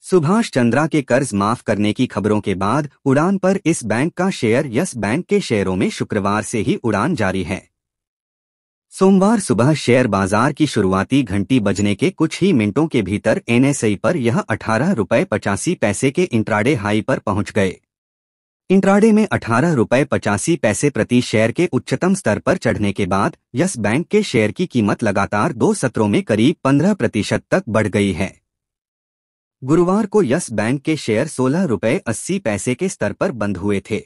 सुभाष चंद्रा के कर्ज माफ करने की खबरों के बाद उड़ान पर इस बैंक का शेयर यस बैंक के शेयरों में शुक्रवार से ही उड़ान जारी है। सोमवार सुबह शेयर बाजार की शुरुआती घंटी बजने के कुछ ही मिनटों के भीतर एनएसई पर यह 18 रुपये 85 पैसे के इंट्राडे हाई पर पहुंच गए। इंट्राडे में 18 रुपये 85 पैसे प्रति शेयर के उच्चतम स्तर पर चढ़ने के बाद यस बैंक के शेयर की कीमत लगातार 2 सत्रों में करीब 15% तक बढ़ गई है। गुरुवार को यस बैंक के शेयर 16 रुपये 80 पैसे के स्तर पर बंद हुए थे।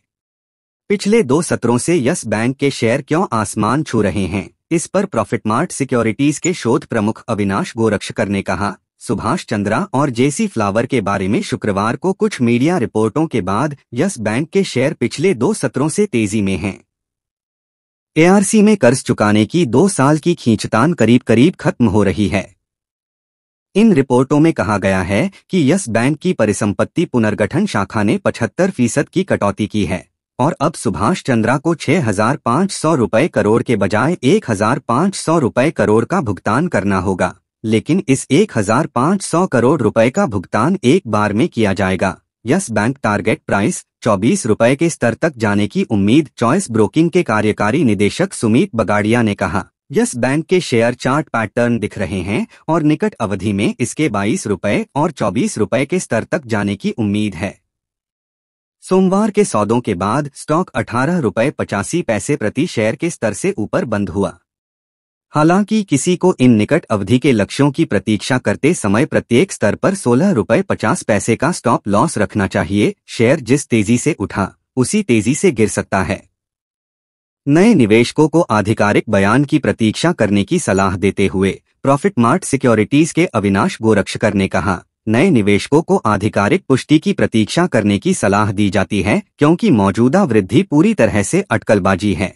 पिछले 2 सत्रों से यस बैंक के शेयर क्यों आसमान छू रहे हैं, इस पर प्रॉफिटमार्ट सिक्योरिटीज के शोध प्रमुख अविनाश गोरक्षकर ने कहा। सुभाष चंद्रा और जेसी फ्लावर के बारे में शुक्रवार को कुछ मीडिया रिपोर्टों के बाद यस बैंक के शेयर पिछले 2 सत्रों से तेजी में हैं। एआरसी में कर्ज चुकाने की 2 साल की खींचतान करीब करीब खत्म हो रही है। इन रिपोर्टों में कहा गया है कि यस बैंक की परिसंपत्ति पुनर्गठन शाखा ने 75% की कटौती की है और अब सुभाष चंद्रा को 6,500 रुपये करोड़ के बजाय 1,500 रुपये करोड़ का भुगतान करना होगा, लेकिन इस 1,500 करोड़ रुपए का भुगतान एक बार में किया जाएगा। यस बैंक टारगेट प्राइस 24 रुपये के स्तर तक जाने की उम्मीद चॉइस ब्रोकिंग के कार्यकारी निदेशक सुमीत बगाड़िया ने कहा। यस बैंक के शेयर चार्ट पैटर्न दिख रहे हैं और निकट अवधि में इसके 22 रुपये और 24 रुपये के स्तर तक जाने की उम्मीद है। सोमवार के सौदों के बाद स्टॉक 18 रुपये 85 पैसे प्रति शेयर के स्तर से ऊपर बंद हुआ। हालांकि किसी को इन निकट अवधि के लक्ष्यों की प्रतीक्षा करते समय प्रत्येक स्तर पर 16 रुपये 50 पैसे का स्टॉप लॉस रखना चाहिए। शेयर जिस तेजी से उठा उसी तेजी से गिर सकता है। नए निवेशकों को आधिकारिक बयान की प्रतीक्षा करने की सलाह देते हुए प्रॉफिटमार्ट सिक्योरिटीज के अविनाश गोरक्षकर ने कहा, नए निवेशकों को आधिकारिक पुष्टि की प्रतीक्षा करने की सलाह दी जाती है क्योंकि मौजूदा वृद्धि पूरी तरह से अटकलबाजी है।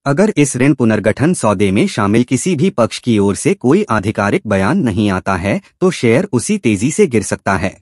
अगर इस ऋण पुनर्गठन सौदे में शामिल किसी भी पक्ष की ओर से कोई आधिकारिक बयान नहीं आता है तो शेयर उसी तेजी से गिर सकता है।